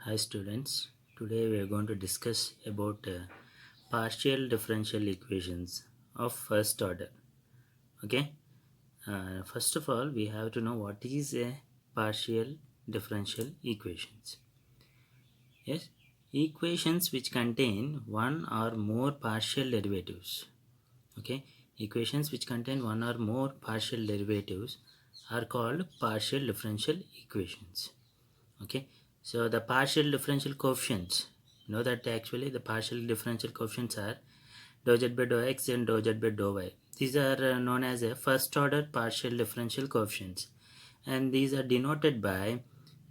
Hi students, today we are going to discuss about partial differential equations of first order. Okay, first of all we have to know what is a partial differential equations. Yes, equations which contain one or more partial derivatives. Okay, equations which contain one or more partial derivatives are called partial differential equations. Okay, so the partial differential coefficients, know that actually the partial differential coefficients are dou z by dou x and dou z by dou y. These are known as a first order partial differential coefficients, and these are denoted by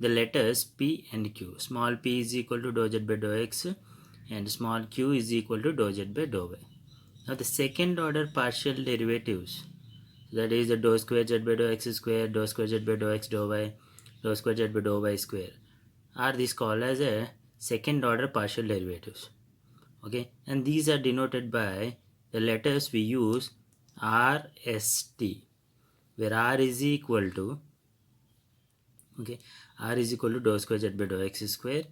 the letters p and q. Small p is equal to dou z by dou x and small q is equal to dou z by dou y. Now the second order partial derivatives, that is the dou square z by dou x square, dou square z by dou x dou y, dou square z by dou y square, are these called as a second order partial derivatives. Okay, and these are denoted by the letters we use RST, where R is equal to, okay, R is equal to dou square z by dou x square,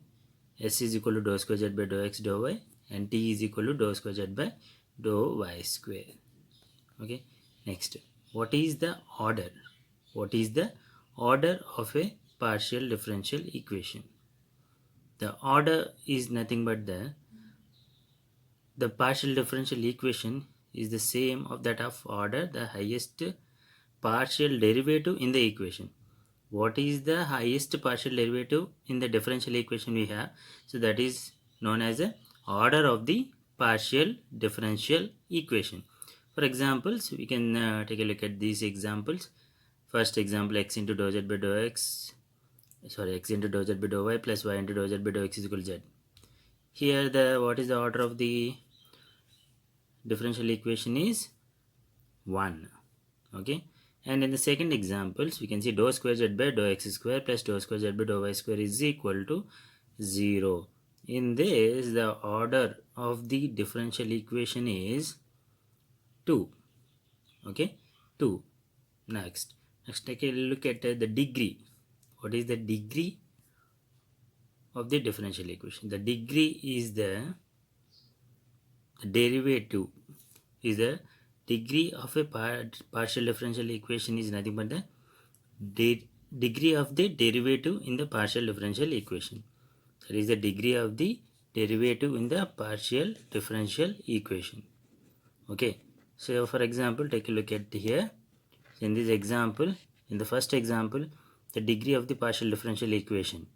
S is equal to dou square z by dou x dou y, and T is equal to dou square z by dou y square. Okay, next, what is the order? What is the order of a partial differential equation? The order is nothing but the partial differential equation is the same of that of order the highest partial derivative in the equation. What is the highest partial derivative in the differential equation we have? So that is known as the order of the partial differential equation. For examples, we can take a look at these examples. First example, x into dou z by dou x, x into dou z by dou y plus y into dou z by dou x is equal to z. Here what is the order of the differential equation is 1. Okay, and in the second examples we can see dou square z by dou x square plus dou square z by dou y square is equal to 0. In this, the order of the differential equation is 2. Okay, 2. Next take a look at the degree. What is the degree of the differential equation? The degree is the derivative, is the degree of a partial differential equation is nothing but the degree of the derivative in the partial differential equation. That is the degree of the derivative in the partial differential equation. Okay, so for example, take a look at here. In this example, in the first example, the degree of the partial differential equation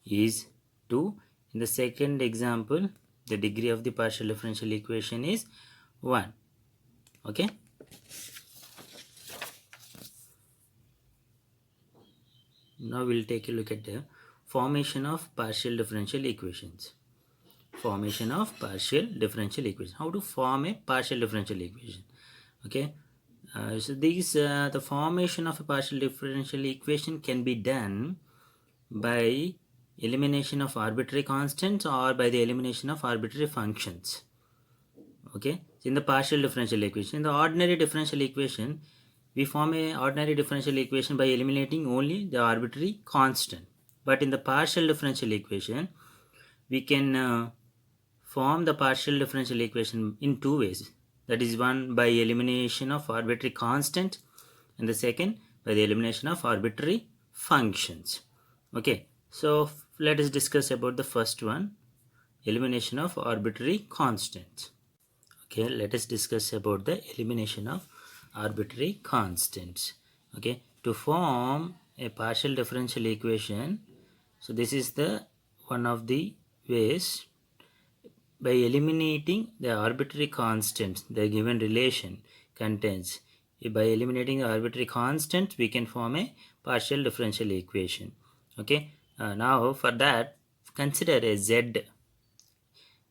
is 2. In the second example, the degree of the partial differential equation is 1. Okay, now we'll take a look at the formation of partial differential equations. Formation of partial differential equation. How to form a partial differential equation? Okay, so the formation of a partial differential equation can be done by elimination of arbitrary constants or by the elimination of arbitrary functions. Okay, in the partial differential equation, in the ordinary differential equation, we form a ordinary differential equation by eliminating only the arbitrary constant. But in the partial differential equation, we can form the partial differential equation in two ways. That is, one by elimination of arbitrary constant, and the second by the elimination of arbitrary functions. Okay, so let us discuss about the first one, elimination of arbitrary constants. Okay, let us discuss about the elimination of arbitrary constants. Okay, to form a partial differential equation, so this is the one of the ways. By eliminating the arbitrary constants the given relation contains, by eliminating the arbitrary constant, we can form a partial differential equation. Okay, now for that, consider a z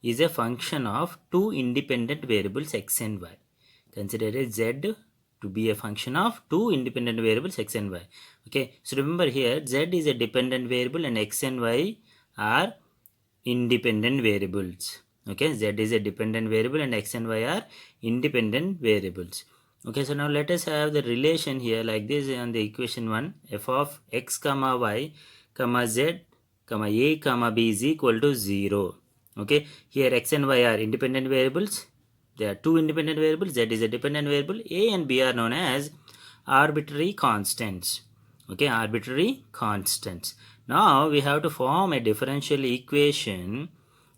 is a function of two independent variables x and y. Consider a z to be a function of two independent variables x and y. Okay, so remember here z is a dependent variable and x and y are independent variables. Okay, z is a dependent variable and x and y are independent variables. Okay, so now let us have the relation here like this on the equation 1, f of x comma y comma z comma a comma b is equal to 0. Okay, here x and y are independent variables. There are two independent variables. Z is a dependent variable. A and b are known as arbitrary constants. Okay, arbitrary constants. Now we have to form a differential equation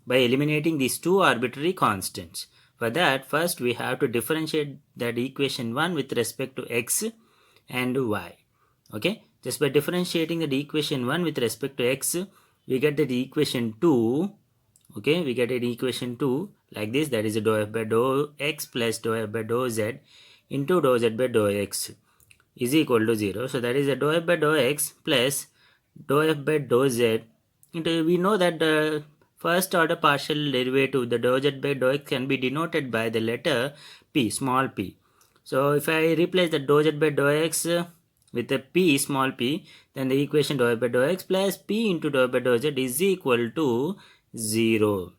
by eliminating these two arbitrary constants. For that, first we have to differentiate that equation 1 with respect to x and y. Okay, just by differentiating the equation 1 with respect to x, we get the equation 2. Okay, we get an equation 2 like this, that is dou f by dou x plus dou f by dou z into dou z by dou x is equal to 0. So that is a dou f by dou x plus dou f by dou z into, we know that the first order partial derivative, the dou z by dou x, can be denoted by the letter p, small p. So if I replace the dou z by dou x with a p, small p, then the equation dou f by dou x plus p into dou f by dou z is equal to 0.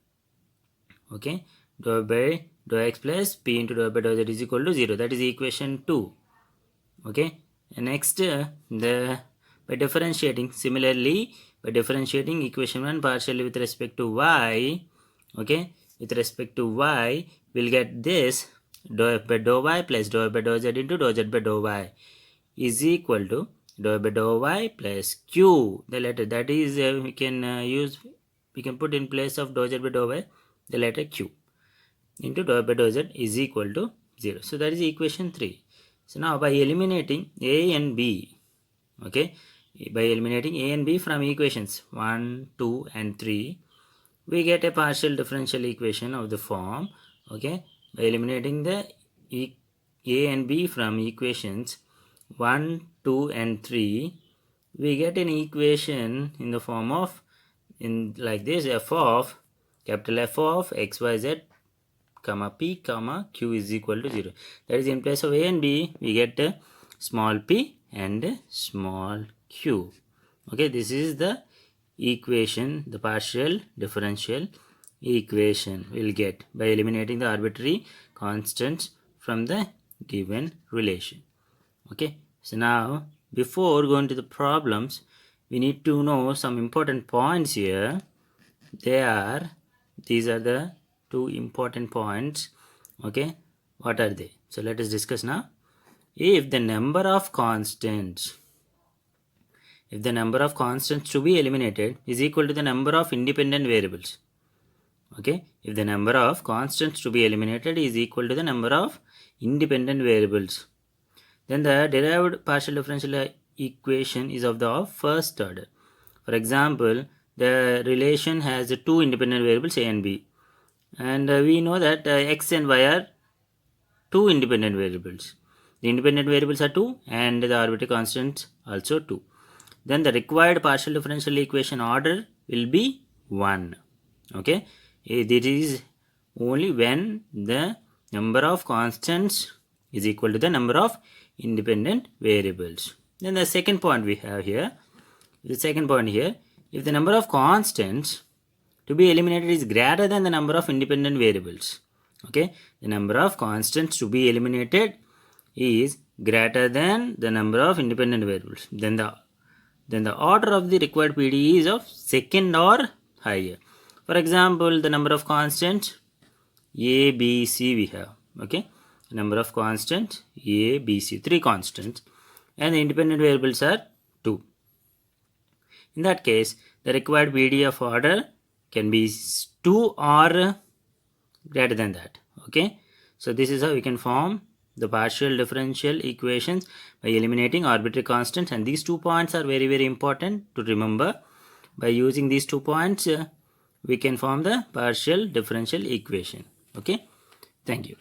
Okay, dou f by dou x plus p into dou f by dou z is equal to 0. That is equation 2. Okay, and next by differentiating, similarly by differentiating equation 1 partially with respect to y, okay, with respect to y, we'll get this dou f by dou y plus dou f by dou z into dou z by dou y is equal to dou f by dou y plus q, the letter that is we can put in place of dou z by dou y the letter q into dou f by dou z is equal to 0. So that is equation 3. So now by eliminating a and b, okay, by eliminating a and b from equations 1, 2 and 3, we get a partial differential equation of the form, okay, by eliminating the a and b from equations 1, 2 and 3, we get an equation in the form of, in like this, f of capital F of x, y, z comma p comma q is equal to 0. That is, in place of a and b, we get small p and small q. Okay, this is the equation, the partial differential equation we'll get by eliminating the arbitrary constants from the given relation. Okay, so now before going to the problems, we need to know some important points here. These are the two important points. Okay, what are they? So let us discuss now. If the number of constants to be eliminated is equal to the number of independent variables, okay, if the number of constants to be eliminated is equal to the number of independent variables, then the derived partial differential equation is of the first order. For example, the relation has two independent variables a and b, and we know that x and y are two independent variables. The independent variables are 2 and the arbitrary constants also 2. Then the required partial differential equation order will be 1. Okay, it is only when the number of constants is equal to the number of independent variables. Then the second point we have here, if the number of constants to be eliminated is greater than the number of independent variables, okay, the number of constants to be eliminated is greater than the number of independent variables, then the order of the required PD is of second or higher. For example, the number of constants a, b, c we have, okay, number of constants a, b, c, 3 constants, and the independent variables are 2. In that case, the required PD of order can be 2 or greater than that. Okay, so this is how we can form the partial differential equations by eliminating arbitrary constants, and these 2 points are very, very important to remember. By using these 2 points, we can form the partial differential equation. Okay, thank you.